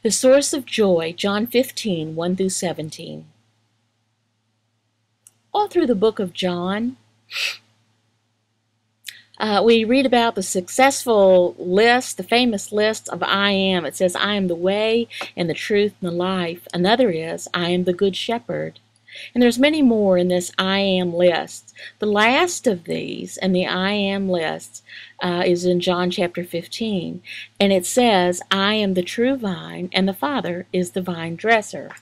The source of joy, John 15, 1 through 17. All through the book of John, we read about the successful list, the famous list of I am. It says, I am the way and the truth and the life. Another is, I am the good shepherd. And there's many more in this I am list. The last of these and the I am list is in John chapter 15. And it says, I am the true vine and the Father is the vine dresser.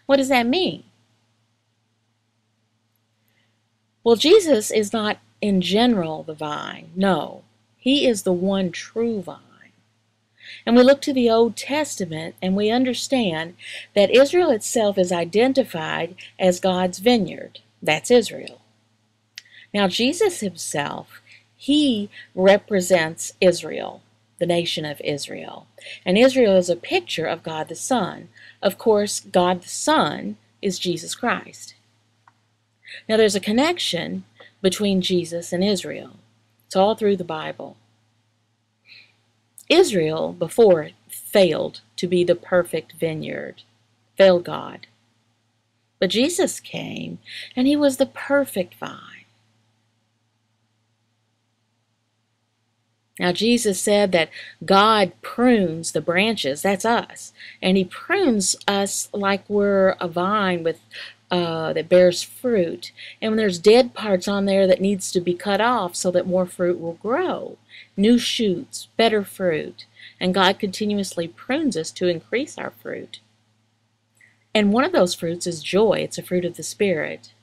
What does that mean? Well, Jesus is not in general the vine. No, he is the one true vine. And we look to the Old Testament and we understand that Israel itself is identified as God's vineyard. That's Israel. Now, Jesus himself, he represents Israel, the nation of Israel. And Israel is a picture of God the Son. Of course, God the Son is Jesus Christ. Now, there's a connection between Jesus and Israel. It's all through the Bible. Israel, before, failed to be the perfect vineyard, failed God. But Jesus came, and he was the perfect vine. Now, Jesus said that God prunes the branches, that's us, and he prunes us like we're a vine with that bears fruit. And when there's dead parts on there that needs to be cut off so that more fruit will grow. New shoots, better fruit. And God continuously prunes us to increase our fruit. And one of those fruits is joy. It's a fruit of the Spirit.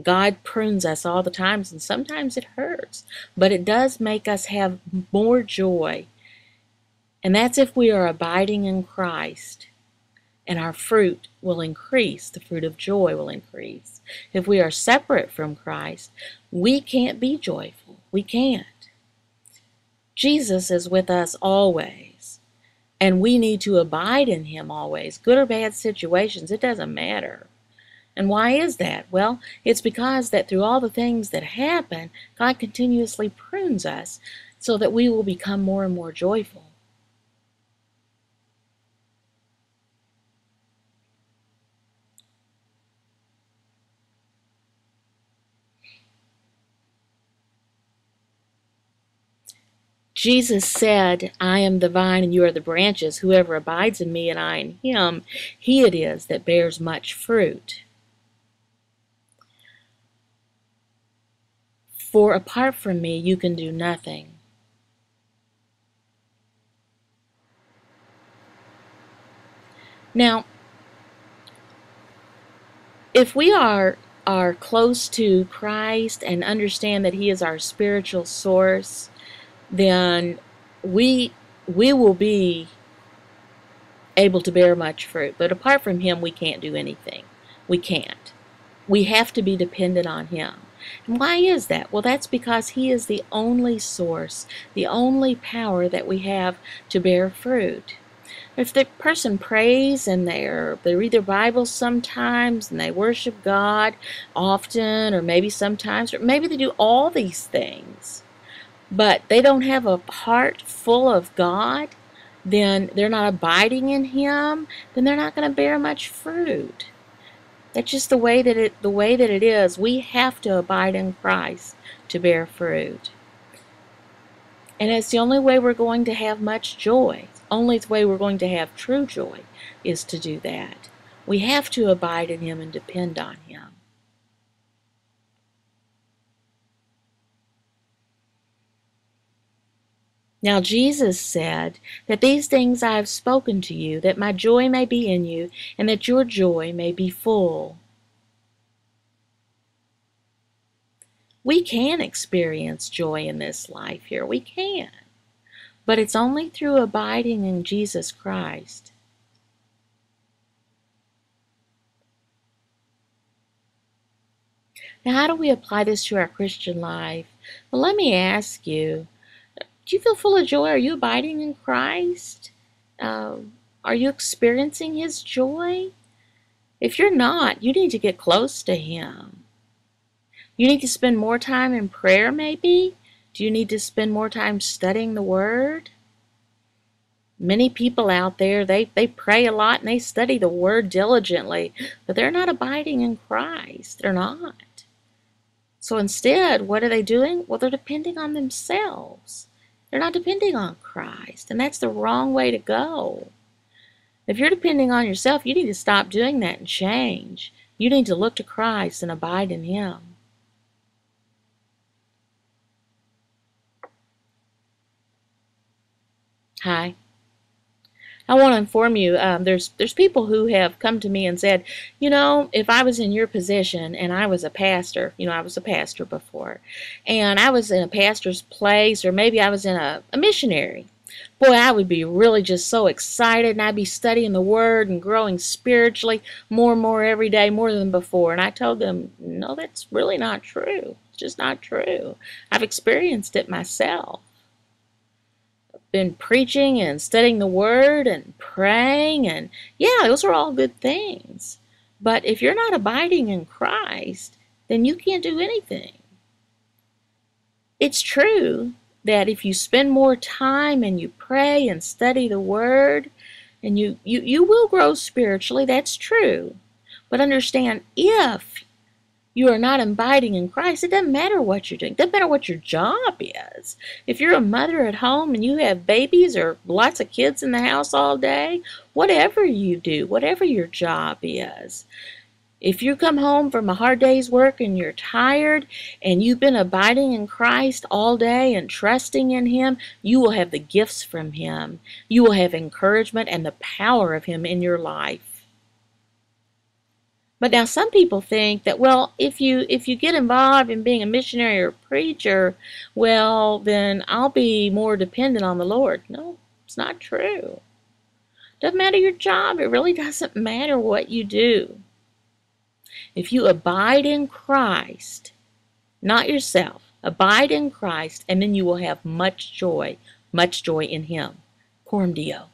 God prunes us all the time, and sometimes it hurts. But it does make us have more joy. And that's if we are abiding in Christ. And our fruit will increase. The fruit of joy will increase. If we are separate from Christ, we can't be joyful. We can't. Jesus is with us always. And we need to abide in him always. Good or bad situations, it doesn't matter. And why is that? Well, it's because that through all the things that happen, God continuously prunes us so that we will become more and more joyful. Jesus said, I am the vine and you are the branches. Whoever abides in me and I in him, he it is that bears much fruit. For apart from me, you can do nothing. Now, if we are close to Christ and understand that he is our spiritual source, then we will be able to bear much fruit. But apart from him, we can't do anything. We can't. We have to be dependent on him. And why is that? Well, that's because he is the only source, the only power that we have to bear fruit. If the person prays and they read their Bible sometimes and they worship God often or maybe sometimes, or maybe they do all these things, but they don't have a heart full of God, then they're not abiding in him, then they're not going to bear much fruit. That's just the way that it is. We have to abide in Christ to bear fruit. And it's the only way we're going to have much joy. Only the way we're going to have true joy is to do that. We have to abide in him and depend on him. Now Jesus said that these things I have spoken to you, that my joy may be in you, and that your joy may be full. We can experience joy in this life here. We can. But it's only through abiding in Jesus Christ. Now, how do we apply this to our Christian life? Well, let me ask you, do you feel full of joy? Are you abiding in Christ? Are you experiencing his joy? If you're not, you need to get close to him. You need to spend more time in prayer, maybe? Do you need to spend more time studying the Word? Many people out there, they pray a lot and they study the Word diligently, but they're not abiding in Christ. They're not. So instead, what are they doing? Well, they're depending on themselves. They're not depending on Christ, and that's the wrong way to go. If you're depending on yourself, you need to stop doing that and change. You need to look to Christ and abide in Him. Hi. I want to inform you, there's people who have come to me and said, if I was in your position and I was a pastor, I was a pastor before, and I was in a pastor's place, or maybe I was in a missionary, boy, I would be really just so excited, and I'd be studying the Word and growing spiritually more and more every day, more than before. And I told them, no, that's really not true. It's just not true. I've experienced it myself. Been preaching and studying the Word and praying, and yeah, those are all good things. But if you're not abiding in Christ, then you can't do anything. It's true that if you spend more time and you pray and study the Word, and you will grow spiritually, that's true. But understand, if you are not abiding in Christ, it doesn't matter what you're doing. It doesn't matter what your job is. If you're a mother at home and you have babies or lots of kids in the house all day, whatever you do, whatever your job is, if you come home from a hard day's work and you're tired and you've been abiding in Christ all day and trusting in Him, you will have the gifts from Him. You will have encouragement and the power of Him in your life. But now some people think that, well, if you get involved in being a missionary or a preacher, well, then I'll be more dependent on the Lord. No, it's not true. Doesn't matter your job. It really doesn't matter what you do. If you abide in Christ, not yourself, abide in Christ, and then you will have much joy in Him. Coram Deo.